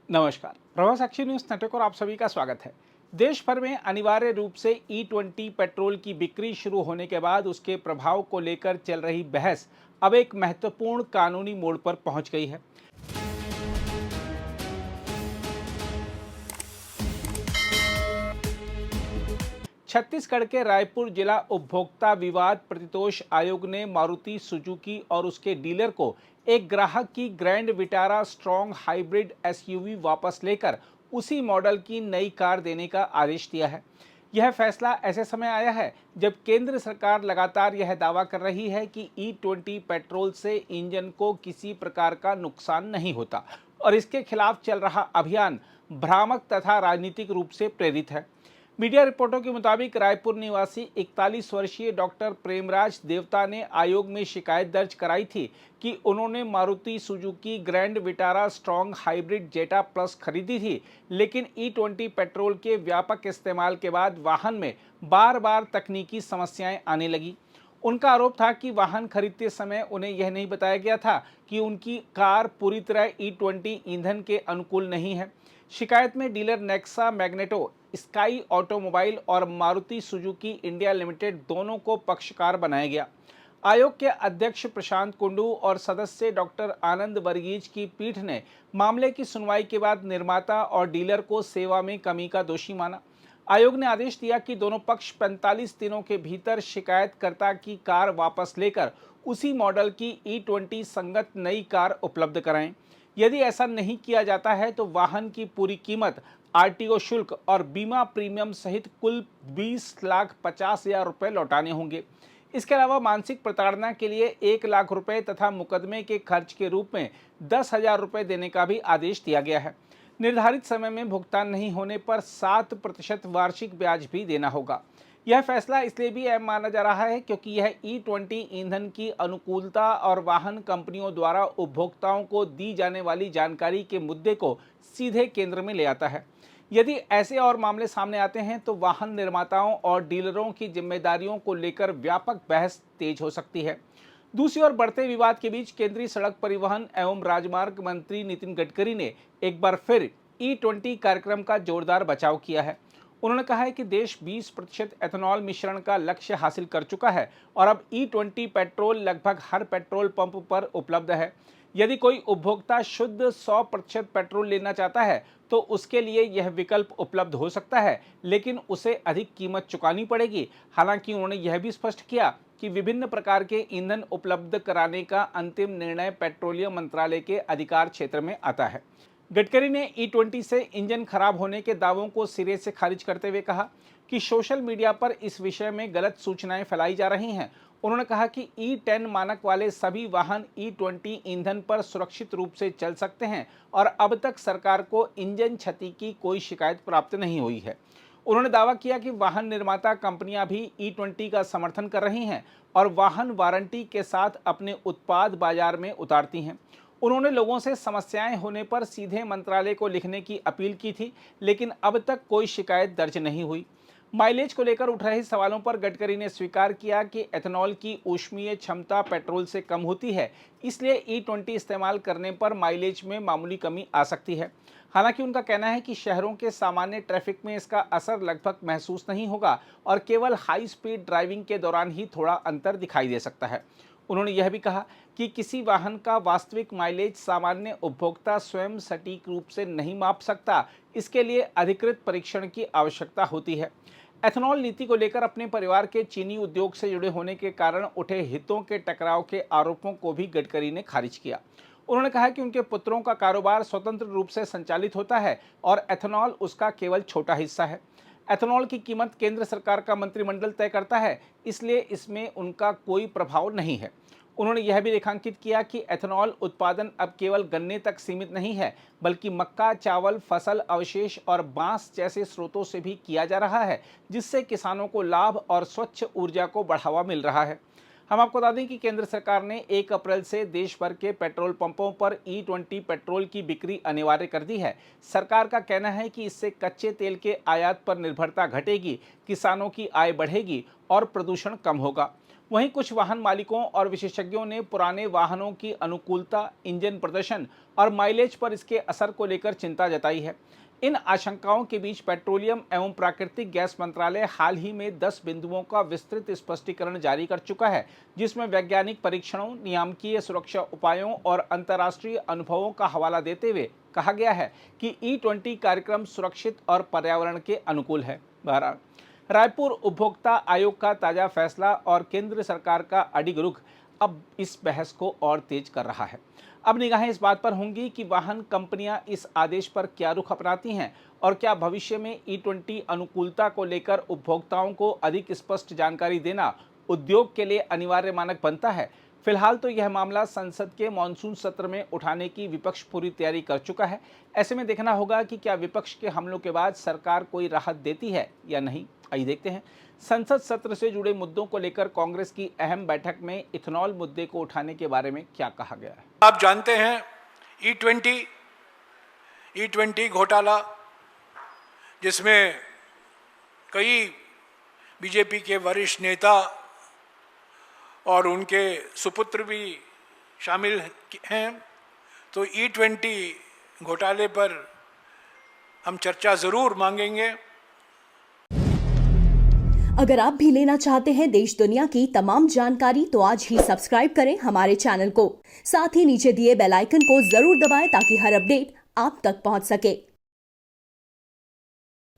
नमस्कार, प्रभा साक्षी news network और आप सभी का स्वागत है। देश भर में अनिवार्य रूप से E20 पेट्रोल की बिक्री शुरू होने के बाद उसके प्रभाव को लेकर चल रही बहस अब एक महत्वपूर्ण कानूनी मोड़ पर पहुंच गई है। छत्तीसगढ़ के रायपुर जिला उपभोक्ता विवाद प्रतितोष आयोग ने मारुति सुजुकी और उसके डीलर को एक ग्राहक की grand Vitara strong hybrid SUV वापस लेकर उसी मॉडल की नई कार देने का आदेश दिया है। यह फैसला ऐसे समय आया है जब केंद्र सरकार लगातार यह दावा कर रही है कि E20 पेट्रोल से इंजन को किसी प्रकार का नुकसान नहीं होता और इसके खिलाफ चल रहा अभियान भ्रामक तथा राजनीतिक रूप से प्रेरित है। मीडिया रिपोर्टों के मुताबिक रायपुर निवासी 41 वर्षीय डॉक्टर प्रेमराज देवता ने आयोग में शिकायत दर्ज कराई थी कि उन्होंने Maruti Suzuki Grand Vitara strong hybrid Zeta plus खरीदी थी, लेकिन E20 पेट्रोल के व्यापक इस्तेमाल के बाद वाहन में बार बार तकनीकी समस्याएं आने लगी। उनका आरोप था कि वाहन खरीदते समय उन्हें यह नहीं बताया गया था कि उनकी कार पूरी तरह E20 ईंधन के अनुकूल नहीं है। शिकायत में dealer Nexa magneto, sky automobile और मारुति सुजुकी इंडिया लिमिटेड दोनों को पक्षकार बनाया गया। आयोग के अध्यक्ष प्रशांत कुंडू और सदस्य डॉक्टर आनंद वर्गीज की पीठ ने मामले की सुनवाई के बाद निर्माता और डीलर को सेवा में कमी का दोषी माना। आयोग ने आदेश दिया कि दोनों पक्ष 45 दिनों के भीतर शिकायतकर्ता की कार वापस लेकर उसी मॉडल की E20 संगत नई कार उपलब्ध कराएं। यदि ऐसा नहीं किया जाता है तो वाहन की पूरी कीमत, आरटीओ शुल्क और बीमा प्रीमियम सहित कुल 20,50,000 रुपये लौटाने होंगे। इसके अलावा मानसिक प्रताड़ना के लिए 1,00,000 रुपये तथा मुकदमे के खर्च के रूप में 10,000 रुपये देने का भी आदेश दिया गया है। निर्धारित समय में भुगतान नहीं होने पर 7% वार्षिक ब्याज भी देना होगा। यह फैसला इसलिए भी अहम माना जा रहा है क्योंकि यह E20 ईंधन की अनुकूलता और वाहन कंपनियों द्वारा उपभोक्ताओं को दी जाने वाली जानकारी के मुद्दे को सीधे केंद्र में ले आता है। यदि ऐसे और मामले सामने आते हैं तो वाहन निर्माताओं और डीलरों की जिम्मेदारियों को लेकर व्यापक बहस तेज हो सकती है। दूसरी ओर बढ़ते विवाद के बीच केंद्रीय सड़क परिवहन एवं राजमार्ग मंत्री नितिन गडकरी ने एक बार फिर E20 कार्यक्रम का जोरदार बचाव किया है। उन्होंने कहा है कि देश 20% एथेनॉल मिश्रण का लक्ष्य हासिल कर चुका है और अब E20 पेट्रोल लगभग हर पेट्रोल पंप पर उपलब्ध है। यदि कोई उपभोक्ता शुद्ध 100% पेट्रोल लेना चाहता है तो उसके लिए यह विकल्प उपलब्ध हो सकता है, लेकिन उसे अधिक कीमत चुकानी पड़ेगी। हालांकि उन्होंने यह भी स्पष्ट किया कि विभिन्न प्रकार के ईंधन उपलब्ध कराने का अंतिम निर्णय पेट्रोलियम मंत्रालय के अधिकार क्षेत्र में आता है। गडकरी ने E20 से इंजन खराब होने के दावों को सिरे से खारिज करते हुए कहा कि सोशल मीडिया पर इस विषय में गलत सूचनाएं फैलाई जा रही हैं। उन्होंने कहा कि E10 मानक वाले सभी वाहन E20 ईंधन पर सुरक्षित रूप से चल सकते हैं और अब तक सरकार को इंजन क्षति की कोई शिकायत प्राप्त नहीं हुई है। उन्होंने दावा किया कि वाहन निर्माता कंपनियां भी E20 का समर्थन कर रही हैं और वाहन वारंटी के साथ अपने उत्पाद बाजार में उतारती हैं। उन्होंने लोगों से समस्याएं होने पर सीधे मंत्रालय को लिखने की अपील की थी, लेकिन अब तक कोई शिकायत दर्ज नहीं हुई। माइलेज को लेकर उठ रहे सवालों पर गडकरी ने स्वीकार किया कि एथेनॉल की ऊष्मीय क्षमता पेट्रोल से कम होती है, इसलिए E20 इस्तेमाल करने पर माइलेज में मामूली कमी आ सकती है। हालांकि उनका कहना है कि शहरों के सामान्य ट्रैफिक में इसका असर लगभग महसूस नहीं होगा और केवल हाई स्पीड ड्राइविंग के दौरान ही थोड़ा अंतर दिखाई दे सकता है। उन्होंने यह भी कहा कि किसी वाहन का वास्तविक माइलेज सामान्य उपभोक्ता स्वयं सटीक रूप से नहीं माप सकता, इसके लिए अधिकृत परीक्षण की आवश्यकता होती है। एथेनॉल नीति को लेकर अपने परिवार के चीनी उद्योग से जुड़े होने के कारण उठे हितों के टकराव के आरोपों को भी गडकरी ने खारिज किया। उन्होंने कहा कि उनके पुत्रों का कारोबार स्वतंत्र रूप से संचालित होता है और एथेनॉल उसका केवल छोटा हिस्सा है। एथेनॉल की कीमत केंद्र सरकार का मंत्रिमंडल तय करता है, इसलिए इसमें उनका कोई प्रभाव नहीं है। उन्होंने यह भी रेखांकित किया कि एथेनॉल उत्पादन अब केवल गन्ने तक सीमित नहीं है, बल्कि मक्का, चावल, फसल अवशेष और बांस जैसे स्रोतों से भी किया जा रहा है, जिससे किसानों को लाभ और स्वच्छ ऊर्जा को बढ़ावा मिल रहा है। हम आपको बता दें कि केंद्र सरकार ने 1 अप्रैल से देश भर के पेट्रोल पंपों पर E20 पेट्रोल की बिक्री अनिवार्य कर दी है। सरकार का कहना है कि इससे कच्चे तेल के आयात पर निर्भरता घटेगी, किसानों की आय बढ़ेगी और प्रदूषण कम होगा। वहीं कुछ वाहन मालिकों और विशेषज्ञों ने पुराने वाहनों की अनुकूलता, इंजन प्रदर्शन और माइलेज पर इसके असर को लेकर चिंता जताई है। इन आशंकाओं के बीच पेट्रोलियम एवं प्राकृतिक गैस मंत्रालय हाल ही में 10 बिंदुओं का विस्तृत स्पष्टीकरण जारी कर चुका है, जिसमें वैज्ञानिक परीक्षणों, नियामकीय सुरक्षा उपायों और अंतर्राष्ट्रीय अनुभवों का हवाला देते हुए कहा गया है कि E20 कार्यक्रम सुरक्षित और पर्यावरण के अनुकूल है। बहरहाल, रायपुर उपभोक्ता आयोग का ताजा फैसला और केंद्र सरकार का अडिग रुख अब इस बहस को और तेज कर रहा है। अब निगाहें इस बात पर होंगी कि वाहन कंपनियां इस आदेश पर क्या रुख अपनाती हैं और क्या भविष्य में E20 अनुकूलता को लेकर उपभोक्ताओं को अधिक स्पष्ट जानकारी देना उद्योग के लिए अनिवार्य मानक बनता है। फिलहाल तो यह मामला संसद के मॉनसून सत्र में उठाने की विपक्ष पूरी तैयारी कर चुका है। ऐसे में देखना होगा कि क्या विपक्ष के हमलों के बाद सरकार कोई राहत देती है या नहीं। आइए देखते हैं संसद सत्र से जुड़े मुद्दों को लेकर कांग्रेस की अहम बैठक में इथेनॉल मुद्दे को उठाने के बारे में क्या कहा गया है। आप जानते हैं E20 घोटाला, जिसमें कई बीजेपी के वरिष्ठ नेता और उनके सुपुत्र भी शामिल हैं। तो E20 घोटाले पर हम चर्चा जरूर मांगेंगे। अगर आप भी लेना चाहते हैं देश दुनिया की तमाम जानकारी तो आज ही सब्सक्राइब करें हमारे चैनल को। साथ ही नीचे दिए बेल आइकन को जरूर दबाएं ताकि हर अपडेट आप तक पहुंच सके।